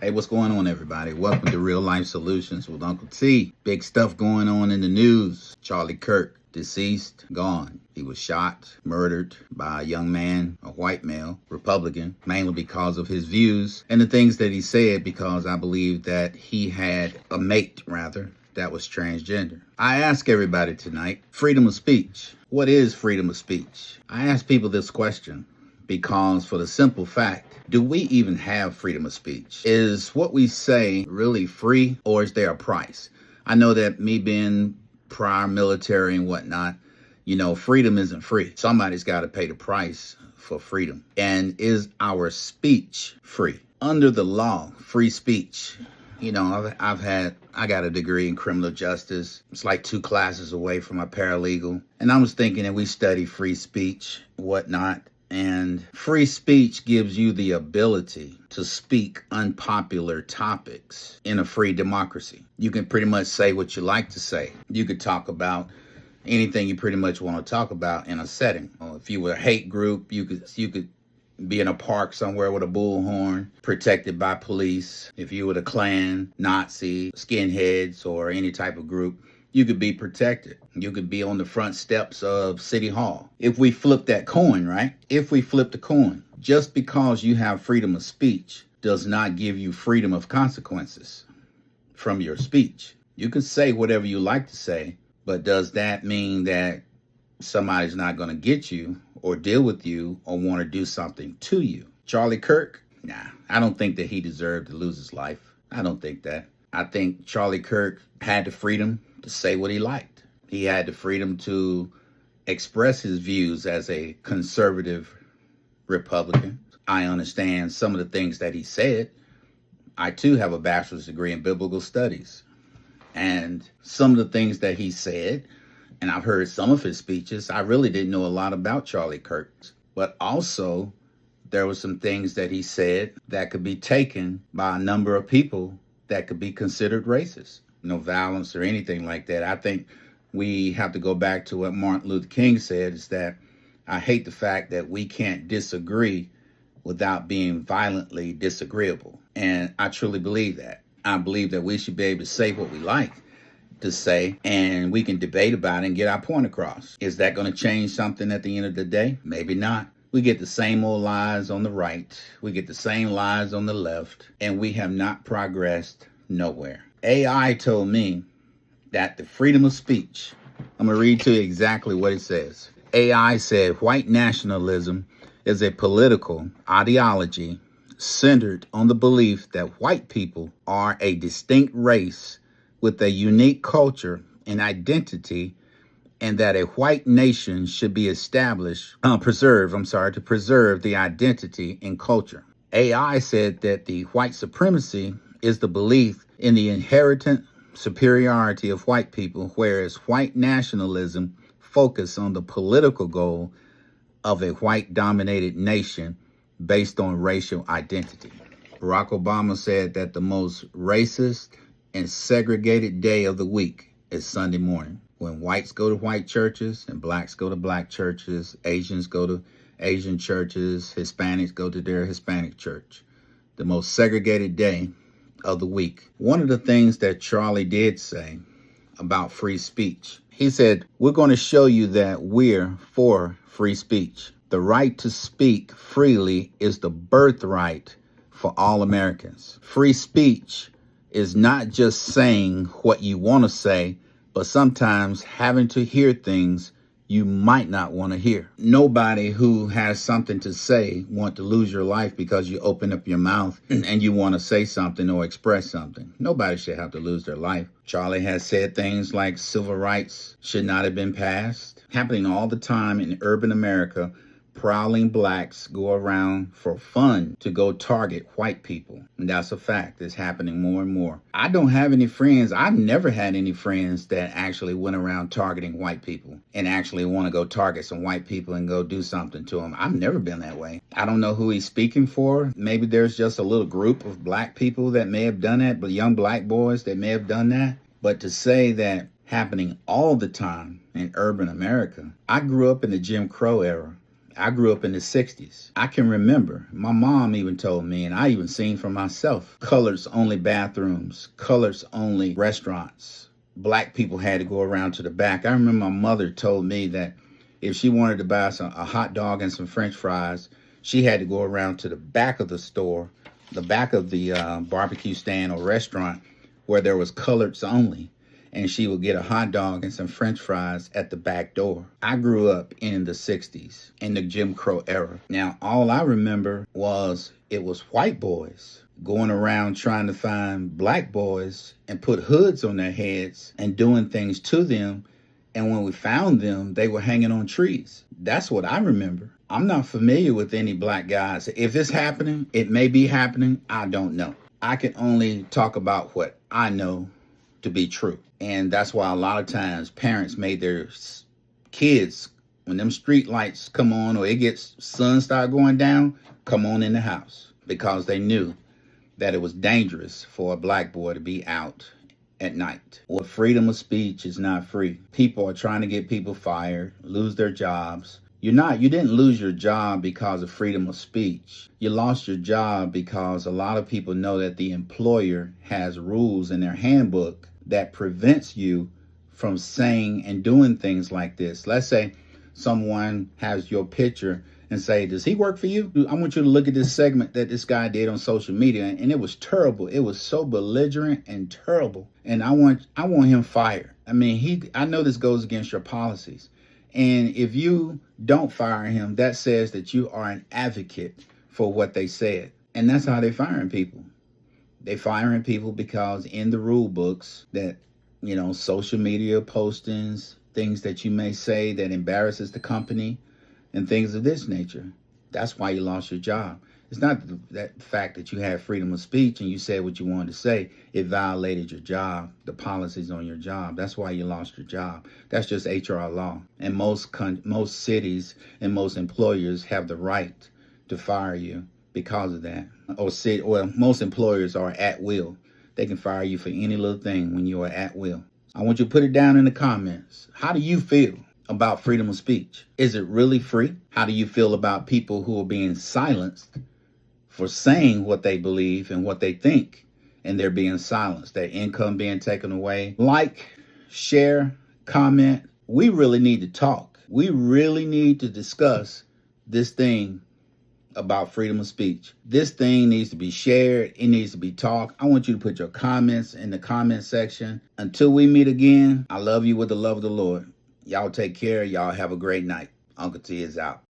Hey, what's going on, everybody? Welcome to Real Life Solutions with Uncle T. Big stuff going on in the news. Charlie Kirk, deceased, gone. He was shot, murdered by a young man, a white male, Republican, mainly because of his views and the things that he said, because I believe that he had a mate, rather, that was transgender. I ask everybody tonight, freedom of speech. What is freedom of speech? I ask people this question because, for the simple fact, do we even have freedom of speech? Is what we say really free, or is there a price? I know that me being prior military and whatnot, freedom isn't free. Somebody's got to pay the price for freedom. And is our speech free? Under the law, free speech. I got a degree in criminal justice. It's like 2 classes away from my paralegal. And I was thinking that we study free speech, whatnot. And free speech gives you the ability to speak unpopular topics in a free democracy. You can pretty much say what you like to say. You could talk about anything you pretty much want to talk about in a setting. If you were a hate group, you could be in a park somewhere with a bullhorn, protected by police. If you were the Klan, Nazi, skinheads, or any type of group, you could be protected. You could be on the front steps of City Hall. If we flip that coin, right? If we flip the coin, just because you have freedom of speech does not give you freedom of consequences from your speech. You can say whatever you like to say, but does that mean that somebody's not going to get you or deal with you or want to do something to you? Charlie Kirk? Nah, I don't think that he deserved to lose his life. I don't think that. I think Charlie Kirk had the freedom to say what he liked. He had the freedom to express his views as a conservative Republican. I understand some of the things that he said. I too have a bachelor's degree in biblical studies. And some of the things that he said, and I've heard some of his speeches, I really didn't know a lot about Charlie Kirk. But also, there were some things that he said that could be taken by a number of people that could be considered racist. No violence or anything like that. I think we have to go back to what Martin Luther King said, is that I hate the fact that we can't disagree without being violently disagreeable. And I truly believe that. I believe that we should be able to say what we like to say, and we can debate about it and get our point across. Is that going to change something at the end of the day? Maybe not. We get the same old lies on the right. We get the same lies on the left, and we have not progressed nowhere. AI told me that the freedom of speech, I'm going to read to you exactly what it says. AI said white nationalism is a political ideology centered on the belief that white people are a distinct race with a unique culture and identity, and that a white nation should be established, to preserve the identity and culture. AI said that the white supremacy is the belief in the inherent superiority of white people, whereas white nationalism focuses on the political goal of a white-dominated nation based on racial identity. Barack Obama said that the most racist and segregated day of the week is Sunday morning, when whites go to white churches and blacks go to black churches, Asians go to Asian churches, Hispanics go to their Hispanic church. The most segregated day of the week. One of the things that Charlie did say about free speech, he said, we're going to show you that we're for free speech. The right to speak freely is the birthright for all Americans. Free speech is not just saying what you want to say, but sometimes having to hear things you might not want to hear. Nobody who has something to say want to lose your life because you open up your mouth and you want to say something or express something. Nobody should have to lose their life. Charlie has said things like civil rights should not have been passed. Happening all the time in urban America. Prowling blacks go around for fun to go target white people. And that's a fact. It's happening more and more. I don't have any friends. I've never had any friends that actually went around targeting white people and actually want to go target some white people and go do something to them. I've never been that way. I don't know who he's speaking for. Maybe there's just a little group of black people that may have done that, but young black boys that may have done that. But to say that happening all the time in urban America, I grew up in the Jim Crow era. I grew up in the 60s. I can remember, my mom even told me, and I even seen for myself, colors only bathrooms, colors only restaurants. Black people had to go around to the back. I remember my mother told me that if she wanted to buy a hot dog and some French fries, she had to go around to the back of the store, the back of the barbecue stand or restaurant where there was colors only, and she would get a hot dog and some French fries at the back door. I grew up in the 60s, in the Jim Crow era. Now, all I remember was it was white boys going around trying to find black boys and put hoods on their heads and doing things to them. And when we found them, they were hanging on trees. That's what I remember. I'm not familiar with any black guys. If it's happening, it may be happening. I don't know. I can only talk about what I know to be true. And that's why a lot of times parents made their kids, when them street lights come on or it gets sun start going down, come on in the house, because they knew that it was dangerous for a black boy to be out at night. Well, freedom of speech is not free. People are trying to get people fired, lose their jobs. You didn't lose your job because of freedom of speech. You lost your job because a lot of people know that the employer has rules in their handbook that prevents you from saying and doing things like this. Let's say someone has your picture and say, does he work for you? I want you to look at this segment that this guy did on social media, and it was terrible. It was so belligerent and terrible. And I want him fired. I mean, I know this goes against your policies. And if you don't fire him, that says that you are an advocate for what they said. And that's how they're firing people. They firing people because in the rule books that, social media postings, things that you may say that embarrasses the company and things of this nature. That's why you lost your job. It's not that fact that you had freedom of speech and you said what you wanted to say. It violated your job, the policies on your job. That's why you lost your job. That's just HR law. And most cities and most employers have the right to fire you because of that. Most employers are at will. They can fire you for any little thing when you are at will. I want you to put it down in the comments. How do you feel about freedom of speech? Is it really free? How do you feel about people who are being silenced for saying what they believe and what they think, and they're being silenced, their income being taken away? Like, share, comment. We really need to talk. We really need to discuss this thing about freedom of speech. This thing needs to be shared. It needs to be talked. I want you to put your comments in the comment section. Until we meet again, I love you with the love of the Lord. Y'all take care. Y'all have a great night. Uncle T is out.